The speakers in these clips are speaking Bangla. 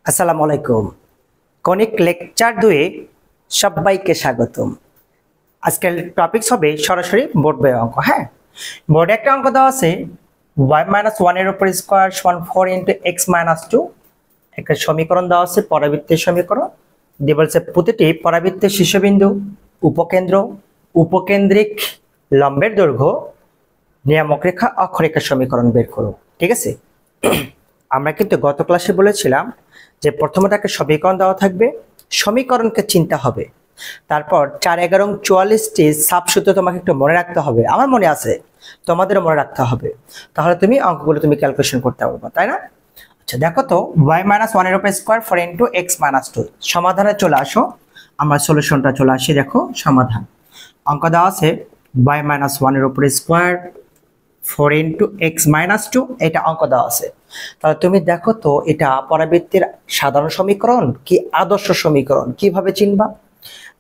আসসালামু আলাইকুম। কনিক লেকচার 2 সবাইকে স্বাগতম। আজকের টপিকস হবে সরাসরি বোর্ড বই অঙ্ক। হ্যাঁ, বোর্ডে একটা অঙ্ক দেওয়া আছে y-1 এর উপর স্কয়ার সমান 4 × x-2। একটা সমীকরণ দেওয়া আছে, পরাবৃত্তের সমীকরণ দিয়ে বলছে প্রতিটি পরাবৃত্তের শীর্ষবিন্দু, উপকেন্দ্র, উপকেন্দ্রিক লম্বের দৈর্ঘ্য, নিয়ামক রেখা, অক্ষরেখার সমীকরণ বের করো। ঠিক আছে, আমরা কিন্তু গত ক্লাসে বলেছিলাম যে প্রথমত একটা সমীকরণ দেওয়া থাকবে, সমীকরণকে চিন্তা হবে, তারপর 4, 11 এবং 44টি সাবসূত্র তোমাকে একটু মনে রাখতে হবে। আমার মনে আছে, তোমাদেরও মনে রাখতে হবে, তাহলে তুমি অঙ্কগুলো তুমি ক্যালকুলেশন করতে পারবে, তাই না? আচ্ছা দেখো তো, y-1 এর উপর স্কয়ার 4 × x-2। সমাধানে চলে আসো, আমরা সলিউশনটা চলে আসি। দেখো সমাধান, অঙ্ক দেওয়া আছে y-1 এর উপর স্কয়ার 4 × x-2, এটা অঙ্ক দেওয়া আছে। তাহলে তুমি দেখো তো, এটা পরাবৃত্তের সাধারণ সমীকরণ কি আদর্শ সমীকরণ, কিভাবে চিনবা?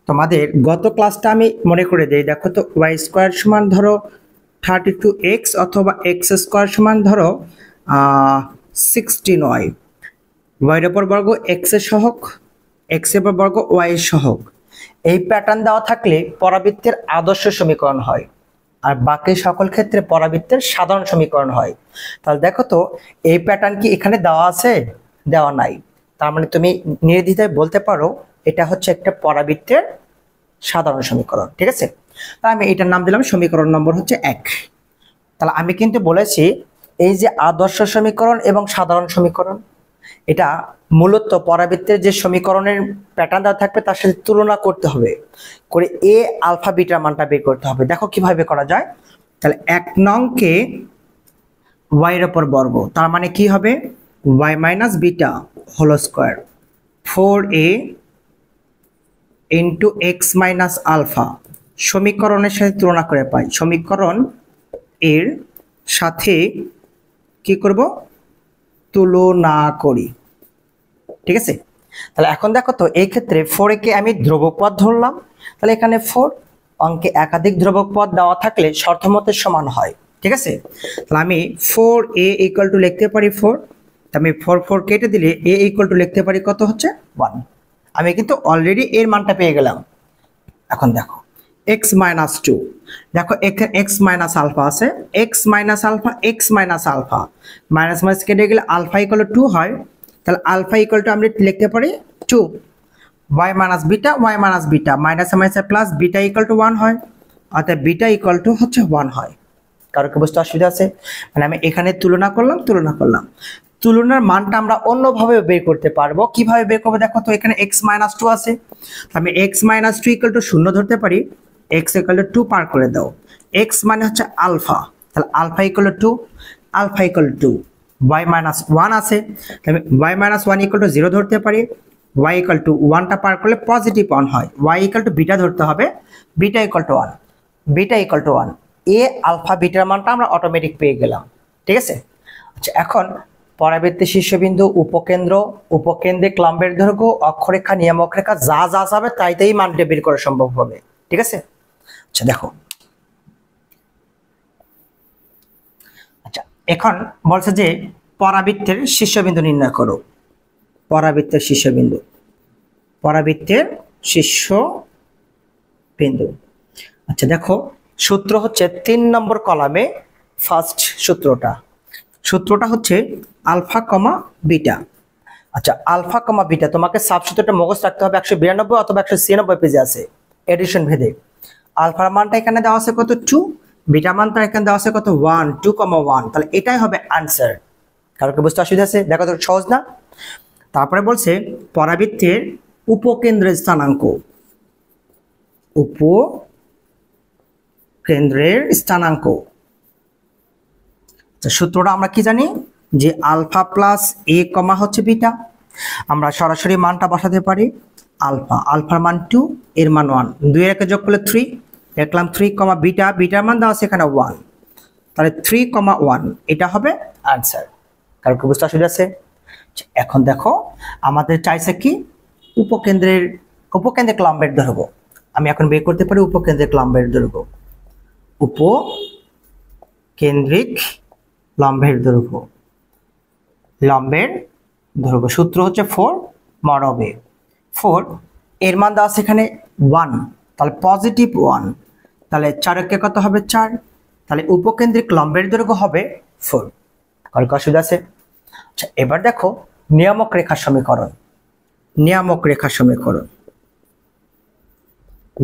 তোমাদের গত ক্লাসটা আমি মনে করে দেই। দেখো তো, y² সমান ধরো 32x অথবা x² সমান ধরো 16y, y এর উপর বর্গ x এর সহগ, x এর উপর বর্গ y এর সহগ। এই প্যাটার্ন দেওয়া থাকলে পরাবৃত্তের আদর্শ সমীকরণ হয়, আর বাকি সকল ক্ষেত্রে পরাবৃত্তের সাধারণ সমীকরণ হয়। তাহলে দেখো তো, এই প্যাটার্ন কি এখানে দেওয়া আছে? দেওয়া নাই। তার মানে তুমি নির্দ্বিধায় বলতে পারো এটা হচ্ছে একটা পরাবৃত্তের সাধারণ সমীকরণ। ঠিক আছে, তাহলে আমি এটার নাম দিলাম সমীকরণ নম্বর হচ্ছে 1। তাহলে আমি কিন্তু বলেছি এই যে আদর্শ সমীকরণ এবং সাধারণ সমীকরণ, এটা মূলত পরাবৃত্তের যে সমীকরণের প্যাটার্ন দেওয়া থাকবে তার সাথে তুলনা করতে হবে, করে এ আলফা বিটার মানটা বের করতে হবে। দেখো কিভাবে করা যায়। তাহলে 1 নংকে y এর উপর বর্গ, তার মানে কি হবে y - beta whole square 4a × x - alpha. সমীকরণের সাথে তুলনা করে পাই, সমীকরণ এর সাথে কি করব, তুলনা করি। ঠিক আছে, তাহলে এখন দেখো তো, এই ক্ষেত্রে 4a কে আমি ধ্রুবক পদ ধরলাম। তাহলে এখানে 4, অঙ্কে একাধিক ধ্রুবক পদ দেওয়া থাকলে শর্তমতে সমান হয়। ঠিক আছে, তাহলে আমি 4a = লিখতে পারি 4। আমি 4 কেটে দিলে a = লিখতে পারি কত হচ্ছে 1। আমি কিন্তু অলরেডি এর মানটা পেয়ে গেলাম। এখন দেখো x-2, দেখো এখানে x - আলফা আছে, x - alpha, x - alpha, minus minus কেটে গেলে আলফা = 2 হয়। তাহলে আলফা = আমরা লিখতে পারি 2, y - beta, y - beta, minus minus plus, beta = 1 হয়, অর্থাৎ বিটা = হচ্ছে 1 হয়। কারো কি বুঝতে অসুবিধা আছে? মানে আমি এখানে তুলনা করলাম। তুলনার মানটা আমরা অন্যভাবে বের করতে পারবো। কিভাবে বের করবো? দেখো তো, এখানে x - 2 আছে, আমি x - 2 = 0 ধরতে পারি, x = 2 পার করে দাও। x মানে হচ্ছে আলফা, তাহলে আলফা = 2, আলফা = 2। y - 1 আছে, আমি y - 1 = 0 ধরতে পারি, y = 1টা পার করলে পজিটিভ 1 হয়, y = বিটা ধরতে হবে, বিটা = 1, বিটা = 1। এ আলফা বিটার মানটা আমরা অটোমেটিক পেয়ে গেলাম। ঠিক আছে, আচ্ছা এখন পরাবৃত্তের শীর্ষবিন্দু, উপকেন্দ্র, উপকেন্দ্রিক লম্বের দৈর্ঘ্য, অক্ষরেখা, নিয়ামক রেখা যা যা যাবে তাই মানটা বের করা সম্ভব হবে। ঠিক আছে, আচ্ছা দেখো, আচ্ছা এখন বলছে যে পরাবৃত্তের শীর্ষবিন্দু নির্ণয় করো। পরাবৃত্তের শীর্ষবিন্দু, পরাবৃত্তের শীর্ষবিন্দু। আচ্ছা দেখো, সূত্র হচ্ছে 3 নম্বর কলামে ফার্স্ট সূত্রটা হচ্ছে আলফা কমা বিটা। আচ্ছা, আলফা কমা বিটা তোমাকে সাবসূত্রটা মুখস্থ রাখতে হবে। 192 অথবা 196 পেজে আছে এডিশন ভেদে। আলফার মানটা এখানে দেওয়া আছে কত 2, বিটা মানটা এখানে দেওয়া আছে কত 1, 2,1। তাহলে এটাই হবে আনসার। কারো কি বুঝতে অসুবিধা আছে? দেখো তো সহজ না? তারপরে বলছে পরাবৃত্তের উপকেন্দ্রের স্থানাঙ্ক, উপকেন্দ্রের স্থানাঙ্ক। সূত্রটা আমরা কি জানি যে আলফা প্লাস এ কমা হচ্ছে বিটা। আমরা সরাসরি মানটা বসাতে পারি, আলফার মান 2, এর মান 1, 2 এর যোগ করলে 3, দেখলাম 3, বিটা, বিটার মান দেওয়া আছে এখানে 1, তাহলে 3,1 এটা হবে আনসার। কারণ কি বুঝতে অসুবিধা আছে? এখন দেখো, আমাদের চাইছে কি উপকেন্দ্রিক লম্বের দৈর্ঘ্য। আমি এখন বের করতে পারি উপকেন্দ্রিক লম্বের দৈর্ঘ্য, উপকেন্দ্রিক লম্বের দৈর্ঘ্য, লম্বের ধরবো। সূত্র হচ্ছে 4 mod of a। 4 এর মান দেওয়া আছে এখানে 1, তাহলে পজিটিভ 1, তাহলে 4 কে কত হবে 4, তাহলে উপকেন্দ্রিক লম্বের দৈর্ঘ্য হবে 4। কার অসুবিধা আছে? আচ্ছা এবার দেখো নিয়ামক রেখার সমীকরণ। নিয়ামক রেখার সমীকরণ,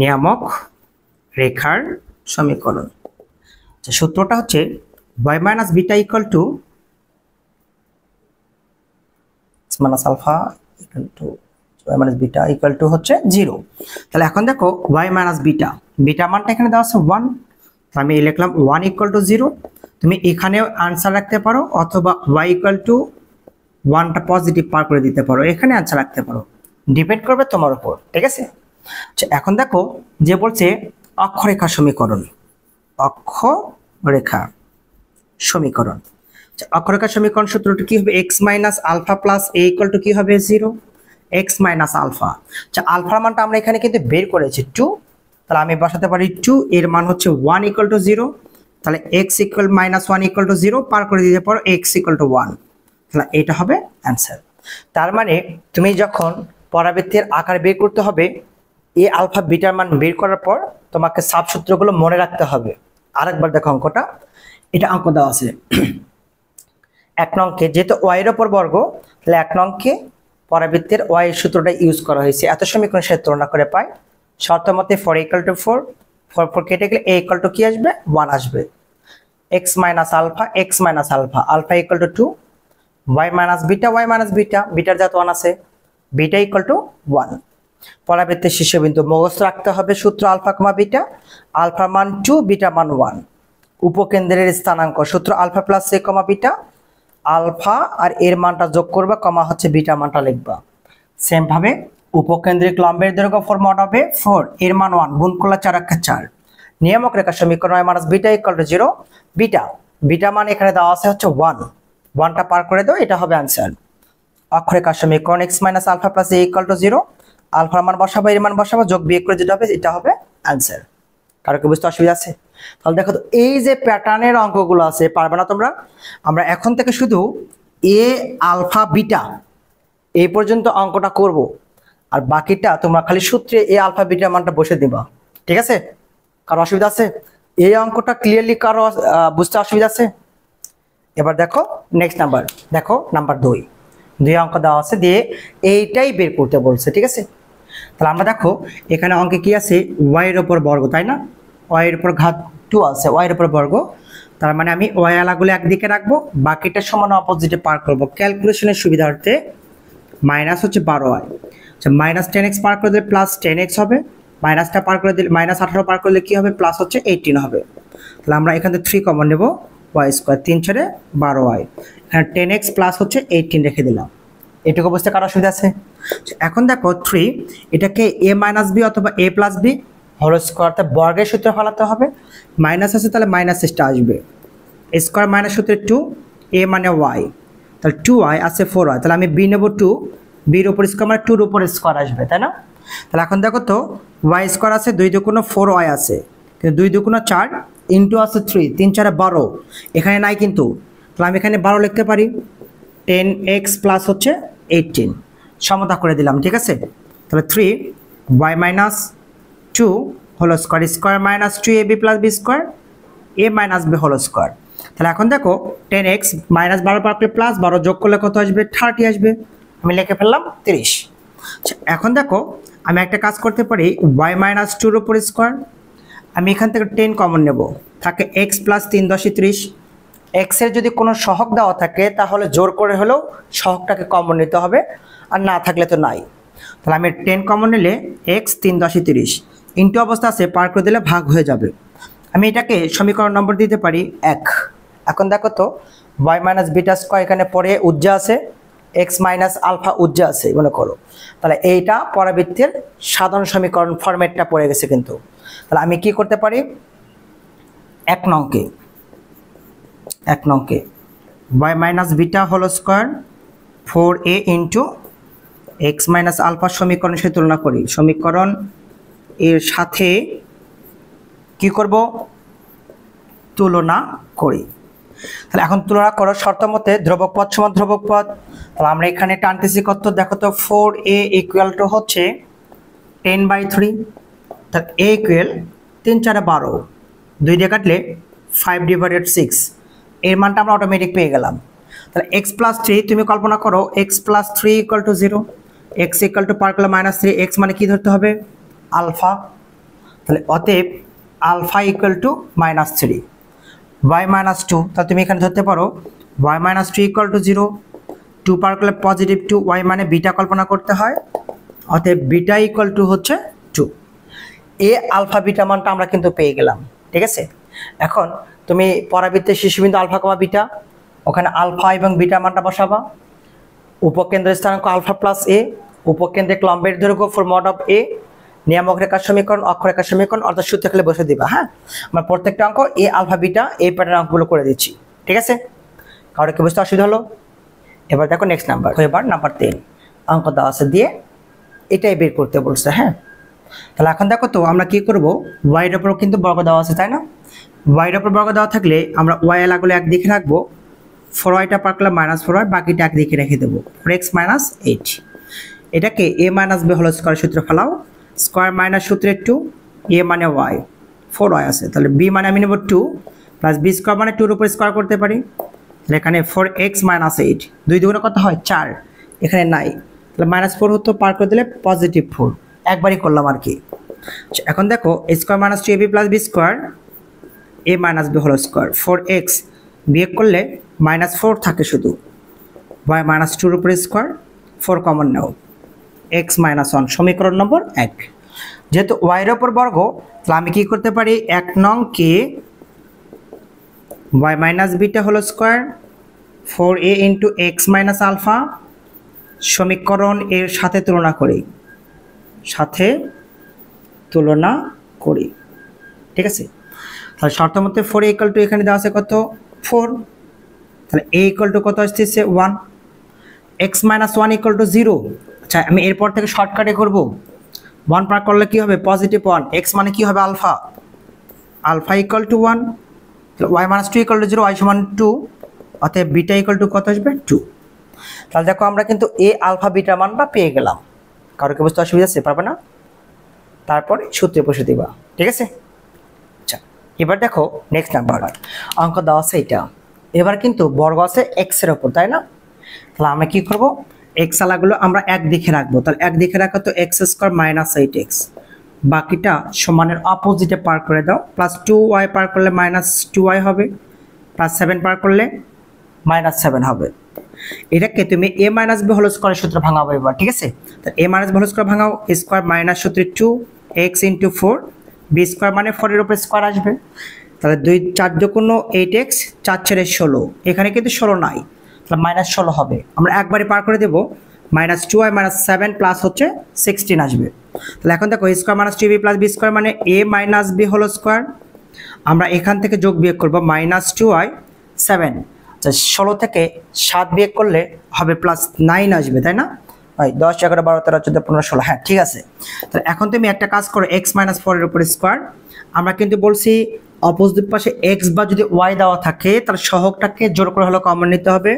নিয়ামক রেখার সমীকরণ। আচ্ছা সূত্রটা হচ্ছে y minus beta equal to minus alpha equal to y minus beta equal to হচ্ছে 0। তাহলে এখন দেখো y মাইনাস বিটা, বিটা মানটা এখানে দেওয়া আছে 1, আমি লিখলাম 1 ইকুয়াল টু 0। তুমি এখানেও আনসার রাখতে পারো অথবা y ইকুয়াল টু 1টা পজিটিভ পার করে দিতে পারো, এখানে আনসার রাখতে পারো, ডিপেন্ড করবে তোমার উপর, ঠিক আছে। আচ্ছা এখন দেখো যে বলছে অক্ষরেখা সমীকরণ, অক্ষরেখা সমীকরণ। আচ্ছা অক্ষরেখা সমীকরণ সূত্রটি কি হবে? x minus alpha plus a equal to কি হবে 0, x মাইনাস আলফা। আচ্ছা আলফার মানটা আমরা এখানে কিন্তু বের করেছি 2, তাহলে আমি বসাতে পারি 2, এর মান হচ্ছে 1 ইকুয়াল টু 0, তাহলে x equal minus 1 equal to 0 পার করে দিতে পারো x ইকুয়াল টু 1, তাহলে এটা হবে অ্যান্সার। তার মানে তুমি যখন পরাবৃত্তের আকার বের করতে হবে, এ আলফা বিটার মান বের করার পর তোমাকে সাবসূত্রগুলো মনে রাখতে হবে। আরেকবার দেখো অঙ্কটা, এটা অঙ্ক দেওয়া আছে 1 নংকে, যেহেতু y এর উপর বর্গ তাহলে 1 নংকে পরাবৃত্তের y এর সূত্রটা ইউজ করা হয়েছে, এত সমীকরণের সাথে তুলনা করে পাই শর্ত মতে 4 ইকুয়াল টু 4, 4 কেটে গেলে a ইকুয়াল টু কি আসবে 1 আসবে, x minus alpha, x minus alpha, alpha equal to 2, y minus beta, y minus beta, বিটার জাত 1 আছে, বিটা ইকুয়াল টু 1। পরাবৃত্তের শীর্ষবিন্দু মুখস্থ রাখতে হবে সূত্র আলফা কমা বিটা, আলফা মান 2, বিটা মান 1। উপকেন্দ্রের স্থানাঙ্ক সূত্র alpha plus a comma beta, alpha আর এর মানটা যোগ করবা, কমা হচ্ছে বিটা মানটা লিখবা। সেম ভাবে উপকেন্দ্রিক লম্বের দৈর্ঘ্য 4 mod of a, 4 এর মান 1, গুণ করলে 4 × 4। নিয়ামক রেখা সমীকরণ y minus beta equal to 0, beta, beta মান এখানে দেওয়া আছে হচ্ছে 1, 1টা পার করে দাও, এটা হবে অ্যান্সার। অক্ষরেখা সমীকরণ x minus alpha plus a equal to 0, আলফার মান বসাবো, এর মান বসাবো, যোগ বিয়োগ করে যেটা হবে এটা হবে অ্যান্সার। কারো কি বুঝতে অসুবিধা আছে? তাহলে দেখো তো এই যে প্যাটার্নের অঙ্কগুলো আছে পারবে না তোমরা? আমরা এখন থেকে শুধু এ আলফা বিটা এই পর্যন্ত অঙ্কটা করব, আর বাকিটা তোমরা খালি সূত্রে এ আলফা বিটা মানটা বসে দিবা, ঠিক আছে? কারো অসুবিধা আছে? এই অঙ্কটা ক্লিয়ারলি কারো বুঝতে অসুবিধা আছে? এবার দেখো নেক্সট নাম্বার, দেখো নাম্বার 2 অঙ্ক দেওয়া আছে, দিয়ে এইটাই বের করতে বলছে, ঠিক আছে? তাহলে আমরা দেখো এখানে অঙ্কে কি আছে, y এর উপর বর্গ, তাই না? y এর উপর ঘাত 2 আছে, y এর উপর বর্গ, তার মানে আমি y আলাগুলো একদিকে রাখবো, বাকিটা সমান অপোজিটে পার করব ক্যালকুলেশনের সুবিধার্থে। মাইনাস হচ্ছে 12y, আচ্ছা মাইনাস 10x পার করে দিলে প্লাস 10x হবে, মাইনাসটা পার করে দিলে মাইনাস 18 পার করলে কি হবে, প্লাস হচ্ছে 18 হবে। তাহলে আমরা এখান থেকে 3 কমন নেব, y স্কয়ার 3 × 12y, এখানে 10x প্লাস হচ্ছে 18 রেখে দিলাম। এটুকু বুঝতে কারো অসুবিধা আছে? এখন দেখো 3 এটাকে a মাইনাস বি অথবা a প্লাস বি হোল স্কয়ারতে বর্গের সূত্রে ফেলাতে হবে, মাইনাস আছে তাহলে মাইনাস টা আসবে, স্কয়ার মাইনাস সূত্রে 2, a মানে y, তাহলে 2y আছে 4y, তাহলে আমি b নেব 2, b এর উপর স্কয়ার মানে 2 এর উপর স্কয়ার আসবে, তাই না? তাহলে এখন দেখো তো y স্কয়ার আছে 2 2 4y আছে, কিন্তু 2 2 4 ইনটু আছে 3, 3 4 12, এখানে নাই কিন্তু, তাহলে আমি এখানে 12 লিখতে পারি, 10x প্লাস হচ্ছে 18 সমতা করে দিলাম, ঠিক আছে? তাহলে 3y minus 2 whole square, square minus 2ab plus b square, a minus b whole square. তাহলে এখন দেখো 10x মাইনাস 12 পার করলে প্লাস 12 যোগ করলে কত আসবে, 30 আসবে, আমি লিখে ফেললাম 30। আচ্ছা এখন দেখো আমি একটা কাজ করতে পারি, y মাইনাস 2 এর উপর স্কয়ার, আমি এখান থেকে 10 কমন নেব, থাকে x প্লাস 3 × 10 = 30। x এর যদি কোনো সহগ দেওয়া থাকে তাহলে জোর করে হলেও সহগটাকে কমন নিতে হবে, আর না থাকলে তো নাই। তাহলে আমি 10 কমন নিলে x 3 × 10 = 30, ইনটু অবস্থা আছে, পার করে দিলে ভাগ হয়ে যাবে। আমি এটাকে সমীকরণ নম্বর দিতে পারি 1। এখন দেখো তো y মাইনাস বিটা স্কয়ার এখানে পরে উজ্জা আছে, x মাইনাস আলফা উজ্জা আছে মনে করো, তাহলে এইটা পরাবৃত্তের সাধারণ সমীকরণ ফরম্যাটটা পড়ে গেছে কিন্তু। তাহলে আমি কি করতে পারি, 1 নংকে y minus beta whole square 4a into x minus alpha সমীকরণের সাথে তুলনা করি, সমীকরণ এর সাথে কি করব, তুলনা করি। তাহলে এখন তুলনা করো শর্ত মতে ধ্রুবক পদ সমান ধ্রুবক পদ। তাহলে আমরা এখানে টানতেছি কত দেখো তো 4a ইকুয়াল টু হচ্ছে 10/3। তাহলে a ইকুয়াল 3 4 12, 2 দিয়ে কাটলে 5/6, এর মানটা আমরা অটোমেটিক পেয়ে গেলাম। তাহলে x + 3 তুমি কল্পনা করো x + 3 = 0, x = পার করলে -3, x মানে কি ধরতে হবে আলফা। তাহলে অতএব আলফা = -3, y - 2, তাহলে তুমি এখানে ধরতে পারো y - 2 = 0, 2 পার করলে +2, y মানে বিটা কল্পনা করতে হয়, অতএব বিটা = হচ্ছে 2। এ আলফা বিটা মানটা আমরা কিন্তু পেয়ে গেলাম, ঠিক আছে। এখন তুমি পরাবৃত্তের শীর্ষবিন্দু আলফা কমা বিটা, ওখানে আলফা এবং বিটা মানটা বসাবা। উপকেন্দ্রের স্থানাঙ্ক আলফা প্লাস এ, উপকেন্দ্রিক লম্বের দৈর্ঘ্য ফর মড অফ এ, নিয়ামক রেখার সমীকরণ, অক্ষরেখার সমীকরণ অর্থাৎ সূত্র খেলে বসে দিবা। হ্যাঁ, আমরা প্রত্যেকটা অঙ্ক এ আলফা বিটা এই প্যাটার্ন অঙ্কগুলো করে দিচ্ছি, ঠিক আছে। কারো কি বুঝতে অসুবিধা হলো? এবার দেখো নেক্সট নাম্বার, এবার নাম্বার 3 অঙ্ক দেওয়া আছে দিয়ে এটাই বের করতে বলছে। হ্যাঁ, তাহলে এখন দেখো তো আমরা কি করব, y এর উপর কিন্তু বর্গ দেওয়া আছে তাই না। y এর উপর বর্গ দেওয়া থাকলে আমরা y এলাগুলো একদিকে রাখবো, 4yটা পার করলে -4y, বাকিটা একদিকে রেখে দেবো 4x - 8। এটাকে a - b হোল স্কয়ার সূত্র ফেলাও, স্কয়ার মাইনাস সূত্রে 2, a মানে y, 4y আছে, তাহলে b মানে আমি নেব 2 প্লাস b স্কয়ার মানে 2 এর উপর স্কয়ার করতে পারি। তাহলে এখানে 4x - 8, 2 দুগুণে কত হয় 4, এখানে নাই, তাহলে -4 হতো, পার করে দিলে +4, একবারই করলাম আর কি। এখন দেখো square - 2ab + b square, a - b whole square, 4x বিয়োগ করলে -4 থাকে শুধু, y - 2 এর উপর স্কয়ার, 4 কমন নাও, x - 1, সমীকরণ নম্বর 1। যেহেতু y এর উপর বর্গ, তাহলে আমি কি করতে পারি, 1 নং কে y - beta whole square 4a * x - alpha সমীকরণ এর সাথে তুলনা করি, ঠিক আছে। তাহলে শর্ত মতে 4a = এখানে দেওয়া আছে কত 4, তাহলে a = কত আসছে 1, x - 1 = 0। আচ্ছা, আমি এরপর থেকে শর্টকাটে করব, 1 পার করলে কি হবে +1, x মানে কি হবে আলফা, আলফা = 1, তাহলে y - 2 = 0, y = 2, অতএব বিটা = কত আসবে 2। তাহলে দেখো আমরা কিন্তু a আলফা বিটা মানটা পেয়ে গেলাম। কারো কি বুঝতে অসুবিধা আছে? পারবে না? তারপরে সূত্রে বসে দিবা, ঠিক আছে। আচ্ছা, এবার দেখো নেক্সট নাম্বার অঙ্ক দেওয়া আছে এটা, এবার কিন্তু বর্গ আছে x এর উপর তাই না। তাহলে আমরা কি করব, x আলাগুলো আমরা একদিকে রাখবো, তাহলে একদিকে রাখা তো x² - 8x, বাকিটা সমানের অপোজিটে পার করে দাও, +2y পার করলে -2y হবে, +7 পার করলে -7 হবে। এটাকে তুমি a - b হোল স্কয়ার সূত্র ভাঙাবো এবার, ঠিক আছে। তাহলে a - b হোল স্কয়ার ভাঙাও, স্কয়ার মাইনাস সূত্রে 2x * 4, b স্কয়ার মানে 4 এর উপর স্কয়ার আসবে, তাহলে 2 4 × 8x, 4 × 16, এখানে কিন্তু 16 নাই, তাহলে -16 হবে। আমরা একবারে পার করে দেব, -2y - 7 প্লাস হচ্ছে 16 আসবে। তাহলে এখন দেখো স্কয়ার - 2ab + b স্কয়ার মানে a - b হোল স্কয়ার, আমরা এখান থেকে যোগ বিয়োগ করব -2y 7, 16 থেকে 7 বিয়োগ করলে হবে +9 আসবে তাই না ভাই, 10 11 12 13 14 15 16, হ্যাঁ ঠিক আছে। তাহলে এখন তুমি একটা কাজ করো, x - 4 এর উপর স্কয়ার, আমরা কিন্তু বলছি অপোজিট পাশে x বা যদি y দেওয়া থাকে তাহলে সহগটাকে জোর করে হলো কমন নিতে হবে,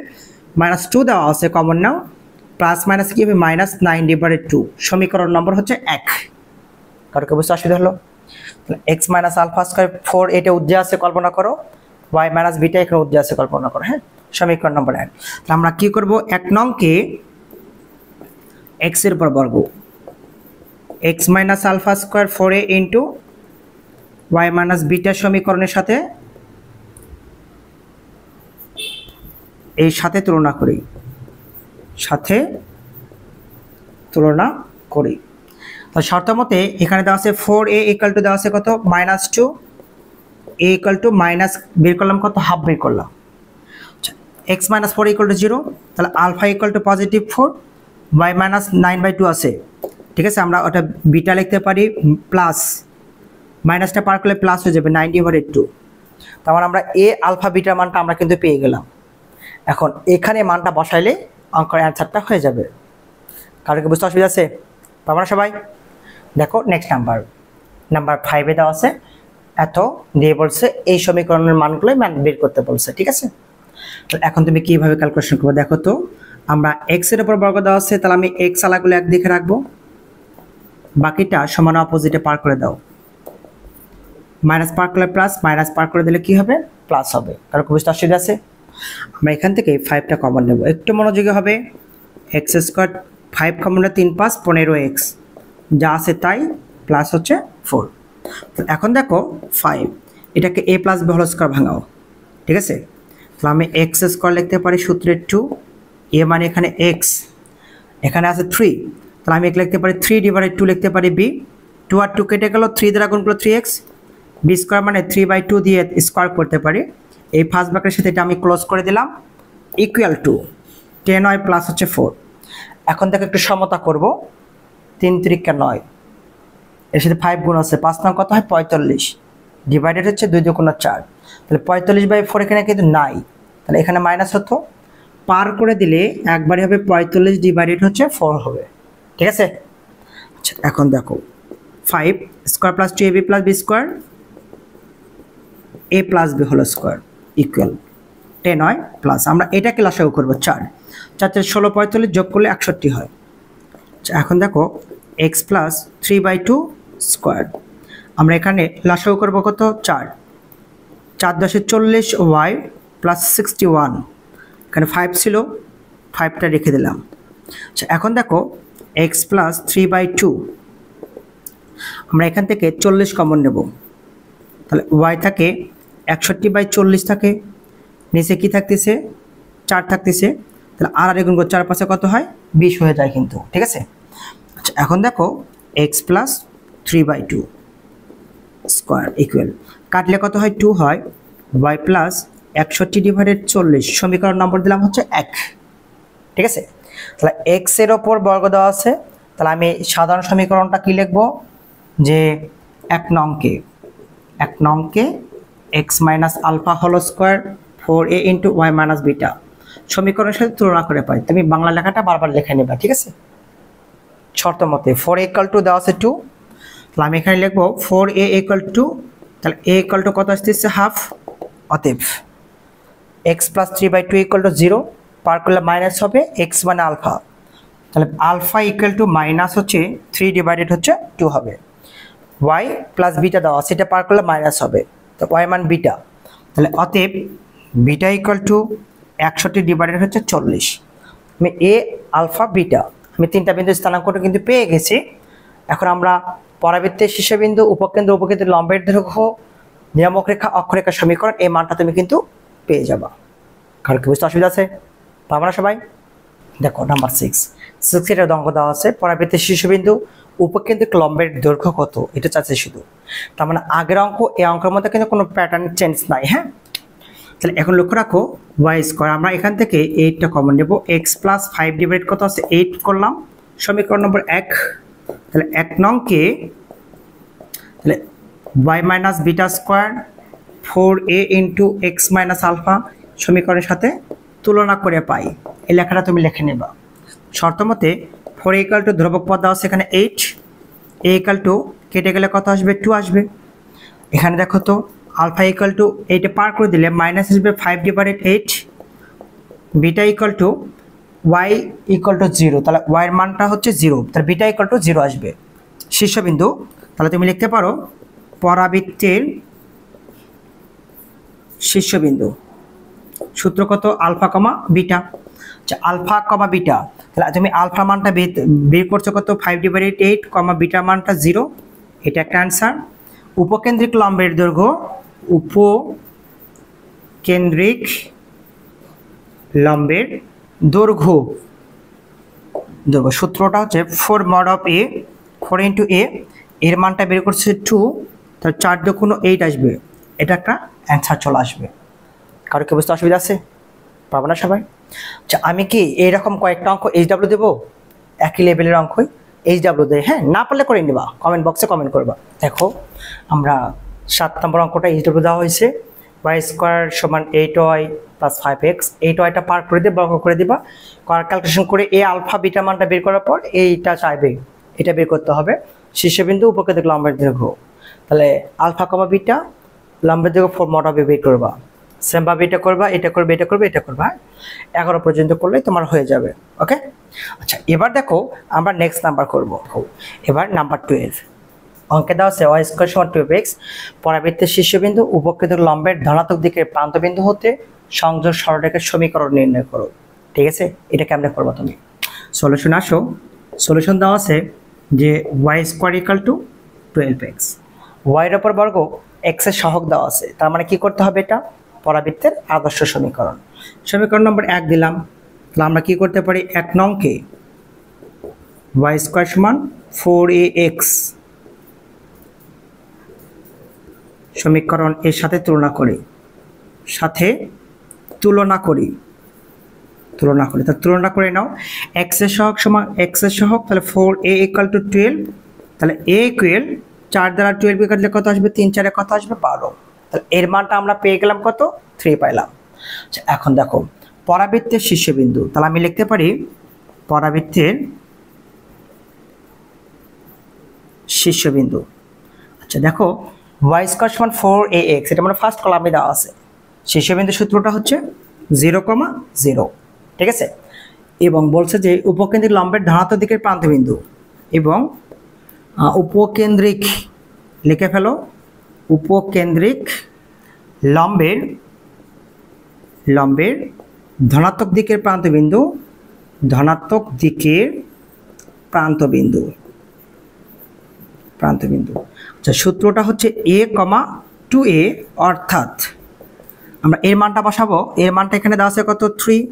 -2 দেওয়া আছে কমন নাও, প্লাস মাইনাস কি হবে -9/2, সমীকরণ নম্বর হচ্ছে 1। কারো কি বুঝতে অসুবিধা হলো? তাহলে x - আলফা স্কয়ার 4 এটা উজ্জ্বল আছে কল্পনা করো, y - বিটা এখানে উজ্জ্বল আছে কল্পনা করো, হ্যাঁ সমীকরণ নম্বর 1। তাহলে আমরা কি করব, 1 নং কে x এর উপর বর্গ, x - alpha square 4a * y - beta সমীকরণের সাথে এই সাথে তুলনা করি, তাহলে শর্ত মতে এখানে দেওয়া আছে 4a = দেওয়া আছে কত -2, a = মাইনাস বের করলাম কত হাফ বের করলাম, x - 4 = 0, তাহলে আলফা = +4, y - 9/2 আছে, ঠিক আছে। আমরা ওটা বিটা লিখতে পারি, প্লাস মাইনাসটা পার করলে প্লাস হয়ে যাবে 90/2, তারপর আমরা a আলফা বিটা মানটা আমরা কিন্তু পেয়ে গেলাম। এখন এখানে মানটা বসাইলে অঙ্কের অ্যান্সারটা হয়ে যাবে। কারো কি বুঝতে অসুবিধা আছে? পারবো না সবাই? দেখো নেক্সট নাম্বার 5 এ দেওয়া আছে এত দিয়ে বলছে এই সমীকরণের মানগুলোই বের করতে বলছে, ঠিক আছে। তো এখন তুমি কিভাবে ক্যালকুলেশন করবে দেখো তো। আমরা এক্স এর উপর বর্গ দেওয়া আছে, তাহলে আমি এক্স আলাগুলো একদিকে রাখবো, বাকিটা সমান অপোজিটে পার করে দাও। মাইনাস পার করলে প্লাস, মাইনাস পার করে দিলে কি হবে, প্লাস হবে। কারণ খুব বেশি অসুবিধা আছে। আমরা এখান থেকে 5টা কমন নেব, একটু মনোযোগী হবে। এক্স স্কোয়ার 5 কমন নিলে 3 5 15x, যা আছে তাই, প্লাস হচ্ছে 4। এখন দেখো 5, এটাকে a plus b whole square ভাঙাও, ঠিক আছে। তাহলে আমি এক্স স্কোয়ার লিখতে পারি সূত্রের 2, a মানে এখানে x, এখানে আছে 3, তাহলে আমি লিখতে পারি 3 ডিভাইডেড 2 লিখতে পারি b, 2 আর 2 কেটে গেল, 3 দ্বারা গুণ করলে 3x, b স্কোয়ার মানে 3/2 দিয়ে স্কোয়ার করতে পারি। এই ফার্স্ট ব্র্যাকেটের সাথে এটা আমি ক্লোজ করে দিলাম, ইকুয়াল টু 10y প্লাস হচ্ছে 4। এখন দেখো একটু সমতা করব, 3 3 9, এর সাথে 5 গুণ আছে, 5 নং কত হয় 45, ডিভাইডেড হচ্ছে 2 2 4, তাহলে 45/4 এখানে কিন্তু নাই, তাহলে এখানে মাইনাস হতো, পার করে দিলে একবারই হবে 45 ডিভাইডেড হচ্ছে 4 হবে, ঠিক আছে। আচ্ছা এখন দেখো 5 square plus 2ab plus b square a plus b whole square equal 10y plus, আমরা এটাকে লসাগু করব 4, 4 4 16 45 যোগ করলে 61 হয়। আচ্ছা এখন দেখো x প্লাস 3/2 স্কোয়ার, আমরা এখানে লসাগু করব কত 4, 4 10 40 y প্লাস 61, এখানে 5 ছিল, 5টা রেখে দিলাম। আচ্ছা এখন দেখো x প্লাস 3/2, আমরা এখান থেকে 40 কমন নেব, তাহলে y থাকে 61/40 থাকে, নিচে কি থাকতেছে 4 থাকতেছে, তাহলে আর গুণ করে 4 5 কত হয় 20 হয়ে যায় কিন্তু, ঠিক আছে। আচ্ছা এখন দেখো x প্লাস 3/2 স্কোয়ার ইকুয়াল, কাটলে কত হয় 2 হয়, y প্লাস 61 ডিভাইডেড 40, সমীকরণ নম্বর দিলাম হচ্ছে 1, ঠিক আছে। তাহলে x এর ওপর বর্গ দেওয়া আছে, তাহলে আমি সাধারণ সমীকরণটা কি লিখব, যে 1 নংকে x minus alpha whole square 4a into y minus beta সমীকরণের সাথে তুলনা করে পাই। তুমি বাংলা লেখাটা বারবার লিখে নেবা, ঠিক আছে। শর্ত মতে 4a ইকুয়াল টু দেওয়া আছে 2, তাহলে আমি এখানে লিখবো 4a ইকুয়াল টু, তাহলে a ইকুয়াল টু কত আসতেছে হাফ, অতএব x প্লাস 3/2 ইকুয়াল টু 0, পার করলে মাইনাস হবে, x মানে আলফা, তাহলে আলফা ইকুয়াল টু মাইনাস হচ্ছে 3 ডিভাইডেড হচ্ছে 2 হবে, y প্লাস বিটা দেওয়া সেটা পার করলে মাইনাস হবে, তো y মান বিটা, তাহলে অতএব বিটা ইকুয়াল টু 61 ডিভাইডেড হচ্ছে 40। আমি এ আলফা বিটা আমি 3টা বিন্দু স্থানাঙ্কটা কিন্তু পেয়ে গেছি। এখন আমরা পরাবৃত্তের শীর্ষবিন্দু, উপকেন্দ্র, উপকেন্দ্রের লম্বের দৈর্ঘ্য, নিয়ামক রেখা, অক্ষরেখা সমীকরণ, এই মানটা তুমি কিন্তু পেয়ে যাবা। কারণ কি বুঝতে অসুবিধা আছে, পাবো না সবাই। দেখো নাম্বার 6 এর অঙ্ক দেওয়া আছে, পরাবৃত্তের শীর্ষবিন্দু, উপকেন্দ্রিক লম্বের দৈর্ঘ্য কত, এটা চাচ্ছে শুধু। তার মানে আগের অঙ্ক এই অঙ্কের মধ্যে কিন্তু কোনো প্যাটার্ন চেঞ্জ নাই, হ্যাঁ। তাহলে এখন লক্ষ্য রাখো y স্কোয়ার, আমরা এখান থেকে 8টা কমন নেব, x প্লাস 5 ডিভাইড কত আছে 8 করলাম, সমীকরণ নম্বর 1, তাহলে 1 নংকে তাহলে y minus beta square 4a into x minus alpha সমীকরণের সাথে তুলনা করে পাই, এই লেখাটা তুমি লিখে নেবা। শর্ত মতে 4a ইকুয়াল টু ধ্রুবক পদ দেওয়া আছে এখানে 8, a ইকুয়াল টু কেটে গেলে কত আসবে 2 আসবে, এখানে দেখো তো আলফা ইকুয়াল টু 8 পার করে দিলে মাইনাস আসবে 5 divided 8, beta equal to y equal to 0, তাহলে y এর মানটা হচ্ছে 0, তাহলে বিটা ইকুয়াল টু 0 আসবে শীর্ষবিন্দু। তাহলে তুমি লিখতে পারো পরাবৃত্তের শীর্ষবিন্দু, সূত্র কত আলফা কমা বিটা, আচ্ছা আলফা কমা বিটা, তাহলে তুমি আলফা মানটা বের করছো কত 5 ডিভাইডেড 8 কমা বিটা মানটা 0, এটা একটা অ্যান্সার। উপকেন্দ্রিক লম্বের দৈর্ঘ্য, উপকেন্দ্রিক লম্বের দৈর্ঘ্য, সূত্রটা হচ্ছে 4 mod of a, 4 into a, এর মানটা বের করছে 2, তাহলে 4 দুগুণ 8 আসবে, এটা একটা অ্যান্সার চলে আসবে। কারো কি বুঝতে অসুবিধা আছে, পাবো না সবাই। আচ্ছা আমি কি এইরকম কয়েকটা অঙ্ক HW দেবো, একই লেভেলের অঙ্কই HW দেয়, হ্যাঁ, না পারলে করে নিবা, কমেন্ট বক্সে কমেন্ট করবা। দেখো আমরা 7 নম্বর অঙ্কটা HW দেওয়া হয়েছে, y স্কোয়ার সমান 8y প্লাস 5x, 8yটা পার করে দিয়ে বর্গ করে দিবা, ক্যালকুলেশন করে এ আলফা বিটা মানটা বের করার পর এইটা চাইবে, এটা বের করতে হবে শীর্ষবিন্দু, উপকেন্দ্রিক লম্বের দৈর্ঘ্য। তাহলে আলফা কমা বিটা লম্বের দিকে ফর্মুলাটা বের করবা, সেম ভাবে এটা করবা, এটা করবে, এটা করবে, এটা করবা, 11 পর্যন্ত করলে তোমার হয়ে যাবে। ওকে, আচ্ছা এবার দেখো আমরা নেক্সট নাম্বার করব। এবার নাম্বার 12 অঙ্কে দেওয়া আছে y স্কয়ার সমান 2x পরাবৃত্তের শীর্ষবিন্দু উপকেন্দ্র লম্বের ধনাত্মক দিকের প্রান্তবিন্দু হতে সংযোগ সরলরেখার সমীকরণ নির্ণয় করো। ঠিক আছে, এটা কেমনে করবা তুমি? সলিউশন আসো, সলিউশন দেওয়া আছে যে y square equal to 12x, y এর উপর বর্গ x এর সহগ দেওয়া আছে, তার মানে কি করতে হবে? এটা পরাবৃত্তের আদর্শ সমীকরণ। সমীকরণ নম্বর 1 দিলাম, তাহলে আমরা কি করতে পারি? 1 নংকে y স্কয়ার সমান 4ax সমীকরণ এর সাথে তুলনা করি, তা তুলনা করে নাও। x এর সহগ সমান x এর সহগ, তাহলে 4a ইকুয়াল টু 12, তাহলে a ইকুয়াল 4 দ্বারা 12 কাটলে কত আসবে? 3 4 এ কত আসবে? 12। তাহলে এর মানটা আমরা পেয়ে গেলাম কত? 3 পাইলাম। আচ্ছা এখন দেখো পরাবৃত্তের শীর্ষবিন্দু, তাহলে আমি লিখতে পারি পরাবৃত্তের শীর্ষবিন্দু। আচ্ছা দেখো y স্কয়ার সমান 4ax, এটা মানে ফার্স্ট কলামে দেওয়া আছে। শীর্ষবিন্দু সূত্রটা হচ্ছে 0, 0। ঠিক আছে, এবং বলছে যে উপকেন্দ্রিক লম্বের ধনাত্মক দিকের প্রান্তবিন্দু এবং উপকেন্দ্রিক, লিখে ফেলো, উপকেন্দ্রিক লম্বের ধনাত্মক দিকের প্রান্তবিন্দু, আচ্ছা সূত্রটা হচ্ছে a, 2a, অর্থাৎ আমরা এর মানটা বসাবো। এর মানটা এখানে দেওয়া আছে কত? 3।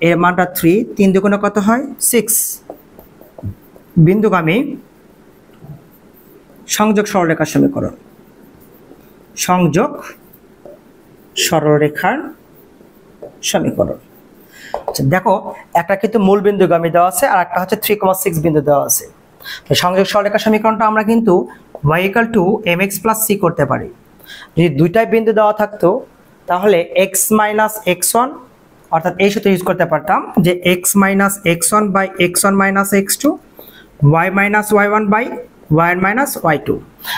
এর মানটা 3, 3 দুগুণে কত হয়? 6। বিন্দুগামী সংযোগ সরলরেখার সমীকরণ, আচ্ছা দেখো একটা কিন্তু মূল বিন্দুগামী দেওয়া আছে আর একটা হচ্ছে 3,6 বিন্দু দেওয়া আছে। তো সংযোগ সরলরেখার সমীকরণটা আমরা কিন্তু y = mx + c করতে পারি। যদি দুইটাই বিন্দু দেওয়া থাকতো তাহলে x - x1, অর্থাৎ এই সূত্র ইউজ করতে পারতাম যে x - x1 / x1 - x2, y - y1 / y1 - y2।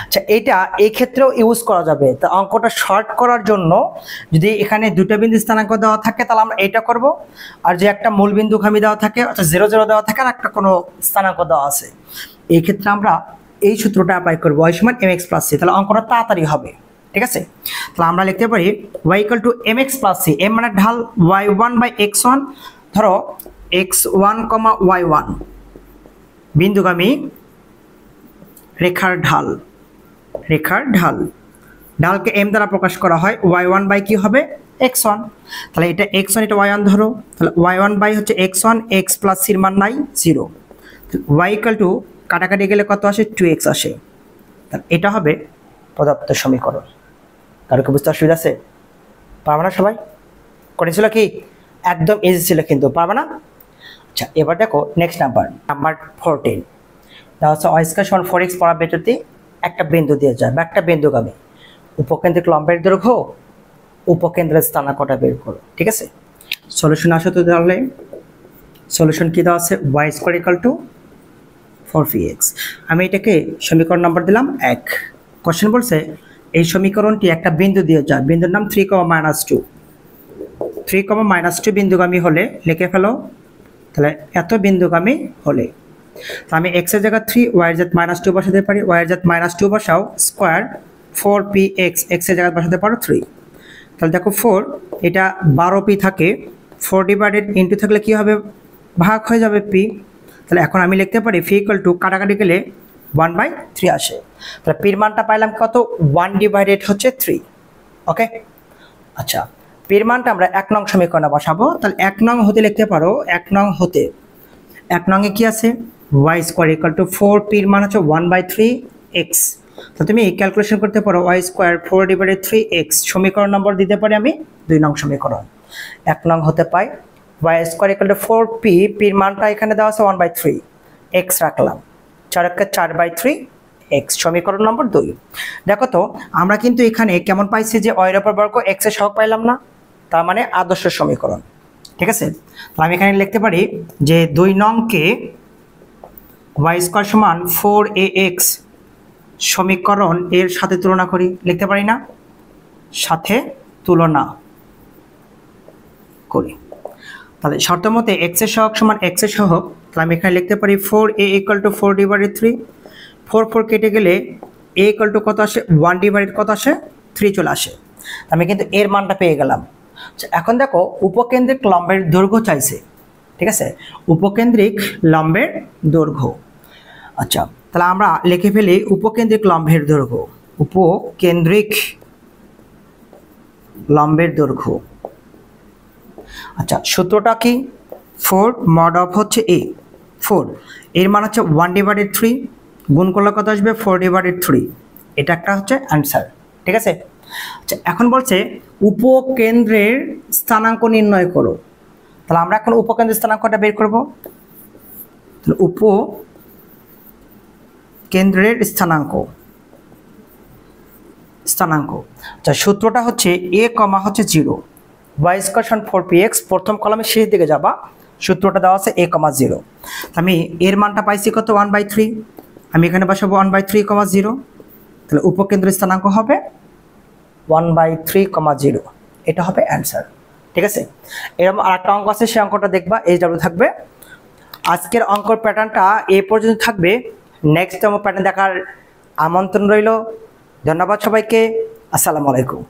আচ্ছা এটা এই ক্ষেত্রেও ইউজ করা যাবে। তো অঙ্কটা শর্ট করার জন্য যদি এখানে দুটো বিন্দু স্থানাঙ্ক দেওয়া থাকে তাহলে আমরা এটা করব, আর যে একটা মূল বিন্দুগামী দেওয়া থাকে অর্থাৎ 0 0 দেওয়া থাকে আর একটা কোনো স্থানাঙ্ক দেওয়া আছে, এই ক্ষেত্রে আমরা এই সূত্রটা অ্যাপ্লাই করব y = mx + c, তাহলে অঙ্কটা তাড়াতাড়ি হবে। ঠিক আছে, তাহলে আমরা লিখতে পারি y = mx + c, m মানে ঢাল y1 / x1, ধরো x1, y1 বিন্দুগামী রেখার ঢাল, ঢালকে m দ্বারা প্রকাশ করা হয়, y1 / কি হবে? x1, তাহলে এটা x1, এটা y1 ধরো, তাহলে y1 / হচ্ছে x1, x + c এর মান নাই 0, y = কাটাকাটি গেলে কত আসে? 2x আসে। তাহলে এটা হবে প্রদত্ত সমীকরণ। কারো কি বুঝতে অসুবিধা আছে? পারবে না সবাই? করেছিল কি? একদম ইজি ছিল কিন্তু, পারবে না? আচ্ছা এবার দেখো নেক্সট নাম্বার 14, দেওয়া হচ্ছে y স্কয়ার সমান 4x পরাবৃত্তটি একটা বিন্দু দিয়ে যায় বা একটা বিন্দুগামী উপকেন্দ্রিক লম্বের দৈর্ঘ্য উপকেন্দ্রের স্থানাঙ্কটা বের করো। ঠিক আছে, সলিউশন আসো তো। তাহলে সলিউশন কি দেওয়া আছে? y স্কয়ার = 4px, আমি এটাকে সমীকরণ নাম্বার দিলাম 1। কোশ্চেন বলছে এই সমীকরণটি একটা বিন্দু দিয়ে যায়, বিন্দুর নাম 3, -2, 3, বিন্দুগামী হলে লিখে ফেলো, তাহলে এত বিন্দুগামী হলে আমি x এর জায়গা 3, y এর জায়গা -2 বসাতে পারি, y এর জায়গা -2 বসাও, স্কয়ার 4px, x এর জায়গা বসাতে পারো 3। তাহলে দেখো 4 এটা 12p থাকে, 4 ডিভাইডেড ইনটু থাকলে কি হবে? ভাগ হয়ে যাবে p। তাহলে এখন আমি লিখতে পারি p = কাটাকাটি গেলে 1/3 আসে। তাহলে p এর মানটা পাইলাম কত? 1 ডিভাইডেড হচ্ছে 3। ওকে, আচ্ছা p এর মানটা আমরা 1 নং সমীকরণে বসাবো। তাহলে 1 নং হতে লিখতে পারো, 1 নং হতে 1 নং এ কি আছে? y স্কয়ার = 4, p এর মান হচ্ছে 1/3x। তো তুমি ক্যালকুলেশন করতে পারো y স্কয়ার 4 / 3x, সমীকরণ নম্বর দিতে পারি আমি 2 নং সমীকরণ। 1 নং হতে পাই y স্কয়ার = 4p, p এর মানটা এখানে দেওয়া আছে 1/3, x রাখলাম, 4 × 4/3x, সমীকরণ নম্বর 2। দেখো তো আমরা কিন্তু এখানে কেমন পাইছি যে y এর উপর বর্গ x এর সহগ পাইলাম না, তার মানে আদর্শ সমীকরণ। ঠিক আছে, তাহলে আমি এখানে লিখতে পারি যে 2 নংকে y স্কয়ার সমান 4ax সমীকরণ এর সাথে তুলনা করি, লিখতে পারি না? সাথে তুলনা করি। তাহলে শর্ত মতে এক্স এর সহগ সমান এক্স এর সহগ, তাহলে আমি এখানে লিখতে পারি 4a = 4/3। 4 কেটে গেলে a = কত আসে? 1/ কত আসে? 3 চলে আসে। আমি কিন্তু এর মানটা পেয়ে গেলাম। এখন দেখো উপকেন্দ্রিক লম্বের দৈর্ঘ্য চাইছে, ঠিক আছে? উপকেন্দ্রিক লম্বের দৈর্ঘ্য। আচ্ছা, তাহলে আমরা লিখে ফেলি উপকেন্দ্রিক লম্বের দৈর্ঘ্য। উপকেন্দ্রিক লম্বের দৈর্ঘ্য। আচ্ছা, সূত্রটা কি? 4 mod of হচ্ছে a, 4 এর মান হচ্ছে 1/3, গুণ করলে কত আসবে? 4/3। এটা একটা হচ্ছে অ্যান্সার, ঠিক আছে? আচ্ছা, এখন বলছে উপকেন্দ্রের স্থানাঙ্ক নির্ণয় করো। তাহলে আমরা এখন উপকেন্দ্রের স্থানাঙ্কটা বের করব। তাহলে উপকেন্দ্রের স্থানাঙ্ক। আচ্ছা, সূত্রটা হচ্ছে a, হচ্ছে 0, y = 4px। প্রথম কলামের শেষ দিকে যাবা, সূত্রটা দেওয়া আছে a, 0। আমি এর মানটা পাইছি কত? 1/3। আমি এখানে বসাবো 1/3, 0। তাহলে উপকেন্দ্রের স্থানাঙ্ক হবে 1/3, 0। এটা হবে অ্যান্সার, ঠিক আছে? এরকম আরেকটা অঙ্ক আছে, সেই অঙ্কটা দেখবা, এইচডব্লিউ থাকবে। আজকের অঙ্কর প্যাটার্নটা এই পর্যন্ত থাকবে। নেক্সট প্যাটার্ন দেখার আমন্ত্রণ রইল। ধন্যবাদ সবাইকে। আসসালামু আলাইকুম।